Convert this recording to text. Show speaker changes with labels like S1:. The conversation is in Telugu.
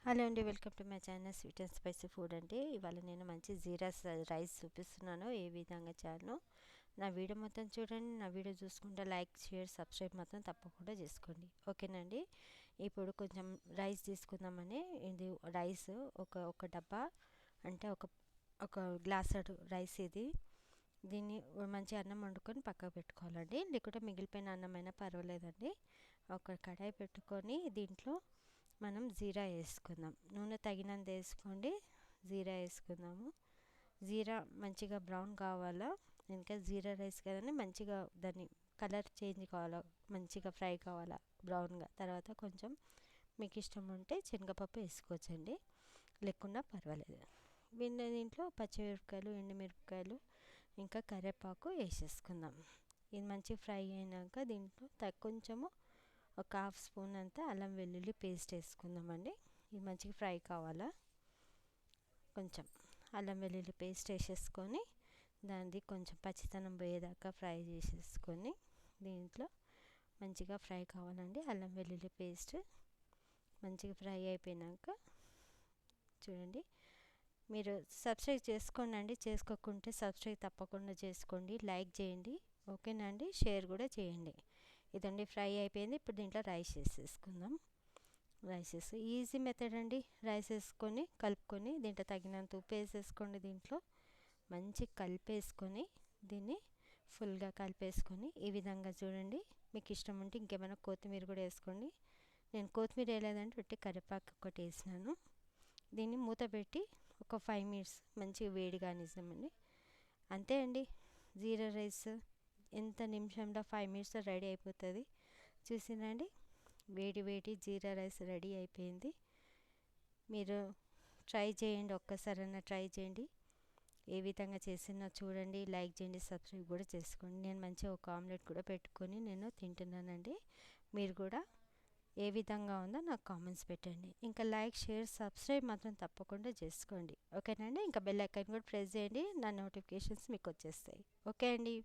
S1: హలో అండి, welcome to my channel sweet and spicy food అండి. ఇవాళ నేను మంచి జీరా రైస్ చూపిస్తున్నాను ఏ విధంగా చేయాలో. నా వీడియో మొత్తం చూడండి. నా వీడియో చూసుకుంటే లైక్, షేర్, సబ్స్క్రైబ్ మాత్రం తప్పకుండా చేసుకోండి, ఓకేనండి. ఇప్పుడు కొంచెం రైస్ తీసుకుందామని. ఇది రైస్ ఒక డబ్బా అంటే ఒక గ్లాసెడ్ రైస్ ఇది. దీన్ని మంచి అన్నం వండుకొని పక్కకు పెట్టుకోవాలండి, లేకుంటే మిగిలిపోయిన అన్నమైనా పర్వాలేదండి. ఒక కడాయి పెట్టుకొని దీంట్లో మనం జీరా వేసుకుందాం. నూనె తగినంత వేసుకోండి. జీరా వేసుకుందాము. జీరా మంచిగా బ్రౌన్ కావాలా, ఇంకా జీరా రైస్ కదండి, మంచిగా దాన్ని కలర్ చేంజ్ కావాలా, మంచిగా ఫ్రై కావాలా బ్రౌన్గా. తర్వాత కొంచెం మీకు ఇష్టం ఉంటే శనగపప్పు వేసుకోవచ్చండి, లేకున్నా పర్వాలేదు. దీంట్లో పచ్చిమిరపకాయలు, ఎండుమిరపకాయలు, ఇంకా కరివేపాకు వేసేసుకుందాం. ఇది మంచి ఫ్రై అయినాక దీంట్లో కొంచెము ఒక హాఫ్ స్పూన్ అంతా అల్లం వెల్లుల్లి పేస్ట్ వేసుకుందామండి. ఇది మంచిగా ఫ్రై కావాలా. కొంచెం అల్లం వెల్లుల్లి పేస్ట్ వేసేసుకొని దాన్ని కొంచెం పచ్చితనం పోయేదాకా ఫ్రై చేసేసుకొని దీంట్లో మంచిగా ఫ్రై కావాలండి. అల్లం వెల్లుల్లి పేస్ట్ మంచిగా ఫ్రై అయిపోయినాక చూడండి, మీరు సబ్స్క్రైబ్ చేసుకోండి. చేసుకోకుంటే సబ్స్క్రైబ్ తప్పకుండా చేసుకోండి, లైక్ చేయండి, ఓకేనండి. షేర్ కూడా చేయండి. ఇదండి ఫ్రై అయిపోయింది. ఇప్పుడు దీంట్లో రైస్ వేసేసుకుందాం. ఈజీ మెథడ్ అండి. రైస్ వేసుకొని కలుపుకొని దీంట్లో తగినంత ఉప్పు వేసేసుకోండి. దీంట్లో మంచి కలిపేసుకొని దీన్ని ఫుల్గా కలిపేసుకొని ఈ విధంగా చూడండి. మీకు ఇష్టం ఉంటే ఇంకేమైనా కొత్తిమీర కూడా వేసుకోండి. నేను కొత్తిమీర వేయలేదంటే పెట్టి కరివేపాకు ఒకటి వేసినాను. దీన్ని మూత పెట్టి ఒక 5 మినిట్స్ మంచిగా వేడిగా నిజమండి. అంతే అండి, జీరా రైస్ ఎంత నిమిషంలో 5 మినిట్స్లో రెడీ అయిపోతుంది. చూసినండి, వేడి వేడి జీరా రైస్ రెడీ అయిపోయింది. మీరు ట్రై చేయండి, ఒక్కసారైనా ట్రై చేయండి. ఏ విధంగా చేసినా చూడండి, లైక్ చేయండి, సబ్స్క్రైబ్ కూడా చేసుకోండి. నేను మంచిగా ఒక ఆమ్లెట్ కూడా పెట్టుకొని నేను తింటున్నానండి. మీరు కూడా ఏ విధంగా ఉందో నాకు కామెంట్స్ పెట్టండి. ఇంకా లైక్, షేర్, సబ్స్క్రైబ్ మాత్రం తప్పకుండా చేసుకోండి, ఓకేనండి. ఇంకా బెల్ ఐకాన్ కూడా ప్రెస్ చేయండి, నా నోటిఫికేషన్స్ మీకు వచ్చేస్తాయి. ఓకే అండి.